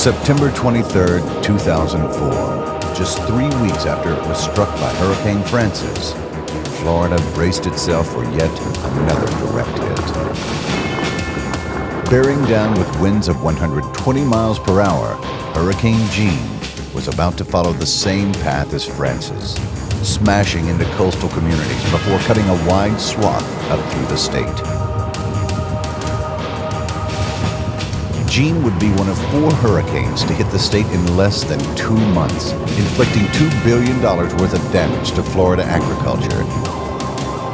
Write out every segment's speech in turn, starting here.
September 23, 2004, just 3 weeks after it was struck by Hurricane Francis, Florida braced itself for yet another direct hit. Bearing down with winds of 120 miles per hour, Hurricane Jeanne was about to follow the same path as Francis, smashing into coastal communities before cutting a wide swath up through the state. Jeanne would be one of 4 hurricanes to hit the state in less than 2 months, inflicting $2 billion worth of damage to Florida agriculture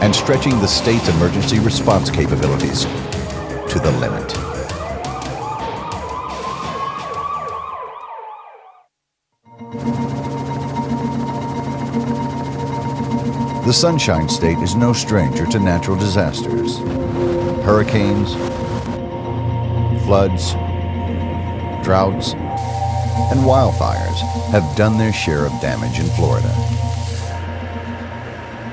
and stretching the state's emergency response capabilities to the limit. The Sunshine State is no stranger to natural disasters. Hurricanes, floods, droughts, and wildfires have done their share of damage in Florida.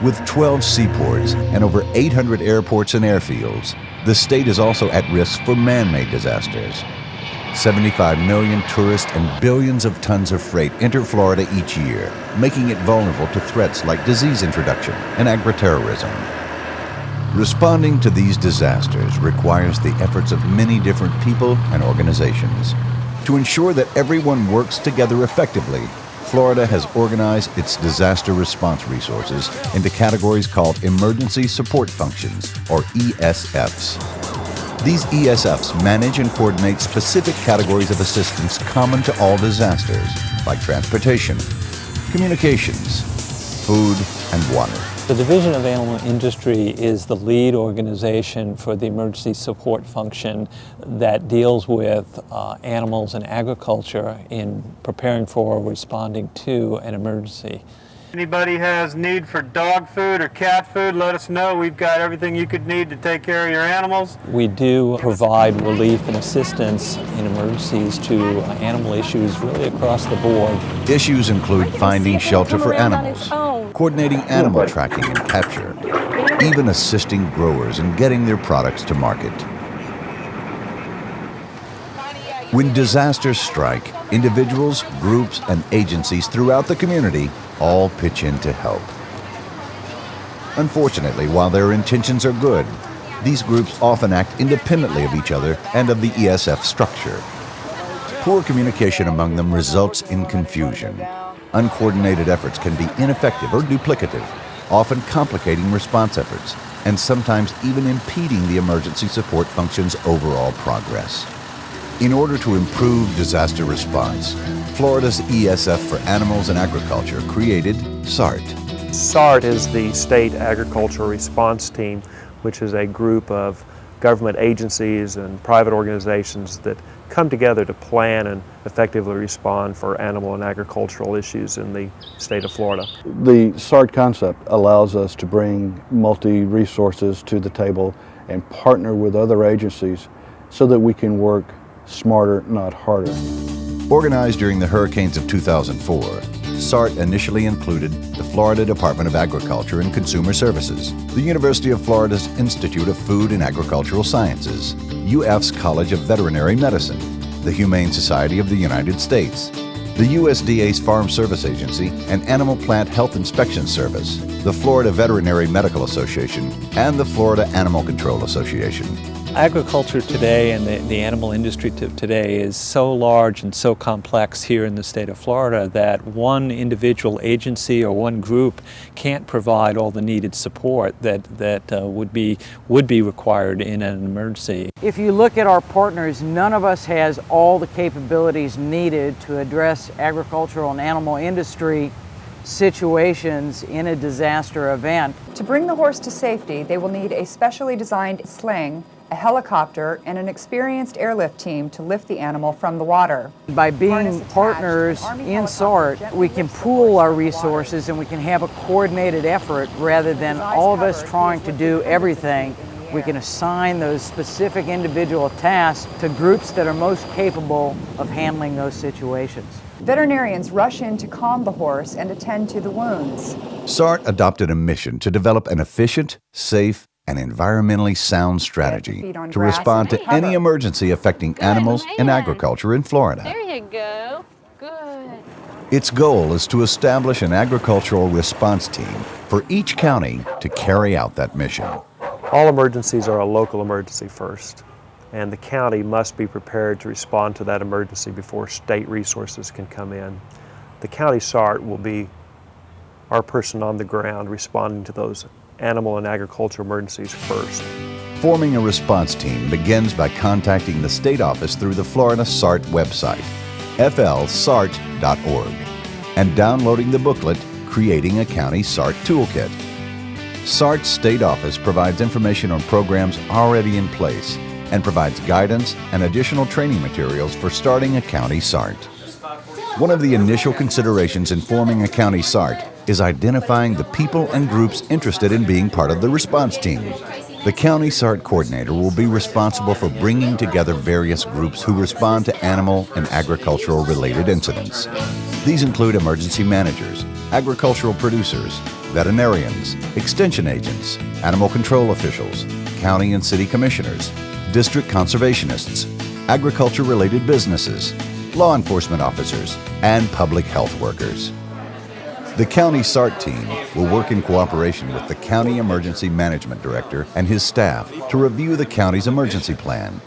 With 12 seaports and over 800 airports and airfields, the state is also at risk for man-made disasters. 75 million tourists and billions of tons of freight enter Florida each year, making it vulnerable to threats like disease introduction and agri-terrorism. Responding to these disasters requires the efforts of many different people and organizations. To ensure that everyone works together effectively, Florida has organized its disaster response resources into categories called Emergency Support Functions, or ESFs. These ESFs manage and coordinate specific categories of assistance common to all disasters, like transportation, communications, food, and water. The Division of Animal Industry is the lead organization for the emergency support function that deals with animals and agriculture in preparing for or responding to an emergency. Anybody has need for dog food or cat food, let us know. We've got everything you could need to take care of your animals. We do provide relief and assistance in emergencies to animal issues really across the board. Issues include finding shelter for animals, coordinating animal tracking and capture, even assisting growers in getting their products to market. When disasters strike, individuals, groups, and agencies throughout the community all pitch in to help. Unfortunately, while their intentions are good, these groups often act independently of each other and of the ESF structure. Poor communication among them results in confusion. Uncoordinated efforts can be ineffective or duplicative, often complicating response efforts, and sometimes even impeding the emergency support function's overall progress. In order to improve disaster response, Florida's ESF for Animals and Agriculture created SART. SART is the State Agricultural Response Team, which is a group of government agencies and private organizations that come together to plan and effectively respond for animal and agricultural issues in the state of Florida. The SART concept allows us to bring multi-resources to the table and partner with other agencies so that we can work smarter, not harder. Organized during the hurricanes of 2004, SART initially included the Florida Department of Agriculture and Consumer Services, the University of Florida's Institute of Food and Agricultural Sciences, UF's College of Veterinary Medicine, the Humane Society of the United States, the USDA's Farm Service Agency and Animal Plant Health Inspection Service, the Florida Veterinary Medical Association, and the Florida Animal Control Association. Agriculture today and the animal industry today is so large and so complex here in the state of Florida that one individual agency or one group can't provide all the needed support that would be required in an emergency. If you look at our partners, none of us has all the capabilities needed to address agricultural and animal industry situations in a disaster event. To bring the horse to safety, they will need a specially designed sling, a helicopter, and an experienced airlift team to lift the animal from the water. By being partners in SART, we can pool our resources and we can have a coordinated effort rather than all of us trying to do everything. We can assign those specific individual tasks to groups that are most capable of handling those situations. Veterinarians rush in to calm the horse and attend to the wounds. SART adopted a mission to develop an efficient, safe, an environmentally sound strategy feed on to grass respond and to any cover. emergency affecting animals and man. agriculture in Florida. There you go. Good. Its goal is to establish an agricultural response team for each county to carry out that mission. All emergencies are a local emergency first, and the county must be prepared to respond to that emergency before state resources can come in. The county SART will be our person on the ground responding to those animal and agricultural emergencies first. Forming a response team begins by contacting the state office through the Florida SART website, flsart.org, and downloading the booklet, Creating a County SART Toolkit. SART's state office provides information on programs already in place and provides guidance and additional training materials for starting a county SART. One of the initial considerations in forming a county SART is identifying the people and groups interested in being part of the response team. The county SART coordinator will be responsible for bringing together various groups who respond to animal and agricultural related incidents. These include emergency managers, agricultural producers, veterinarians, extension agents, animal control officials, county and city commissioners, district conservationists, agriculture-related businesses, law enforcement officers, and public health workers. The county SART team will work in cooperation with the County Emergency Management Director and his staff to review the county's emergency plan.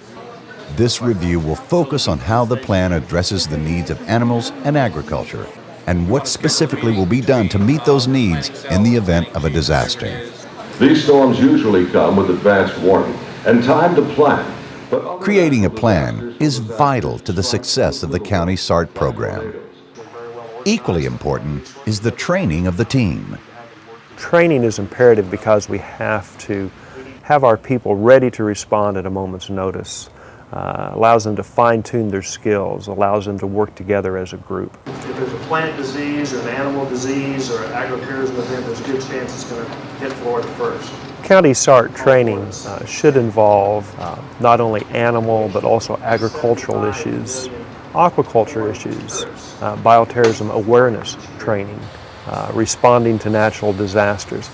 This review will focus on how the plan addresses the needs of animals and agriculture, and what specifically will be done to meet those needs in the event of a disaster. These storms usually come with advanced warning and time to plan. But Creating a plan is vital to the success of the county SART program. Equally important is the training of the team. Training is imperative because we have to have our people ready to respond at a moment's notice. Allows them to fine-tune their skills, allows them to work together as a group. If there's a plant disease or an animal disease or an agritourism event, there's a good chance it's going to hit Florida first. County SART training should involve not only animal but also agricultural issues, aquaculture issues, bioterrorism awareness training, responding to natural disasters.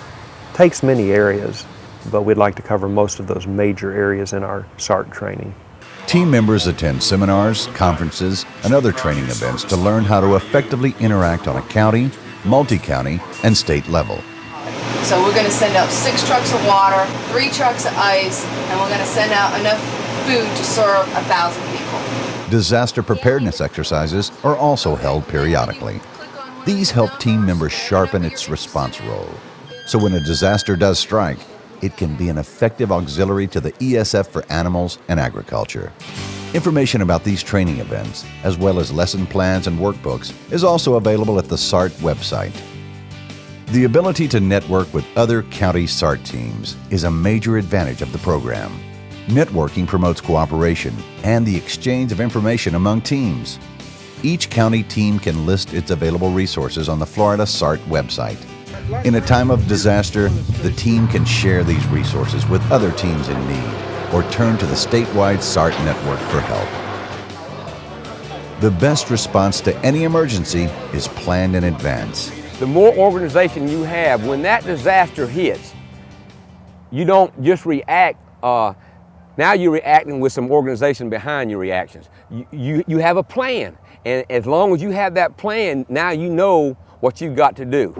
Takes many areas, but we'd like to cover most of those major areas in our SART training. Team members attend seminars, conferences, and other training events to learn how to effectively interact on a county, multi-county, and state level. So we're going to send out 6 trucks of water, 3 trucks of ice, and we're going to send out enough food to serve 1,000 people. Disaster preparedness exercises are also held periodically. These help team members sharpen its response role. So when a disaster does strike, it can be an effective auxiliary to the ESF for animals and agriculture. Information about these training events, as well as lesson plans and workbooks, is also available at the SART website. The ability to network with other county SART teams is a major advantage of the program. Networking promotes cooperation and the exchange of information among teams. Each county team can list its available resources on the Florida SART website. In a time of disaster, the team can share these resources with other teams in need or turn to the statewide SART network for help. The best response to any emergency is planned in advance. The more organization you have, when that disaster hits, you don't just react. Now you're reacting with some organization behind your reactions. You have a plan, and as long as you have that plan, now you know what you've got to do.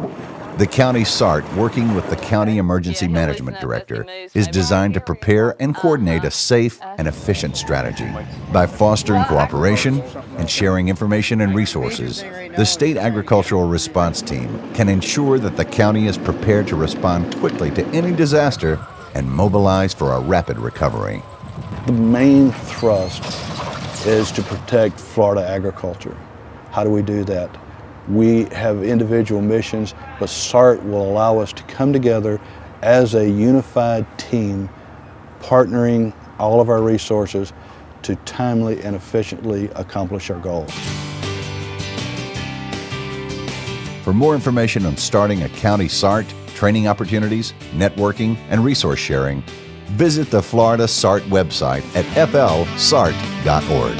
The county SART, working with the County Emergency Management Director, is designed to prepare and coordinate a safe and efficient strategy. By fostering cooperation and sharing information and resources, the State Agricultural Response Team can ensure that the county is prepared to respond quickly to any disaster and mobilize for a rapid recovery. The main thrust is to protect Florida agriculture. How do we do that? We have individual missions, but SART will allow us to come together as a unified team, partnering all of our resources to timely and efficiently accomplish our goals. For more information on starting a county SART, training opportunities, networking, and resource sharing, visit the Florida SART website at flsart.org.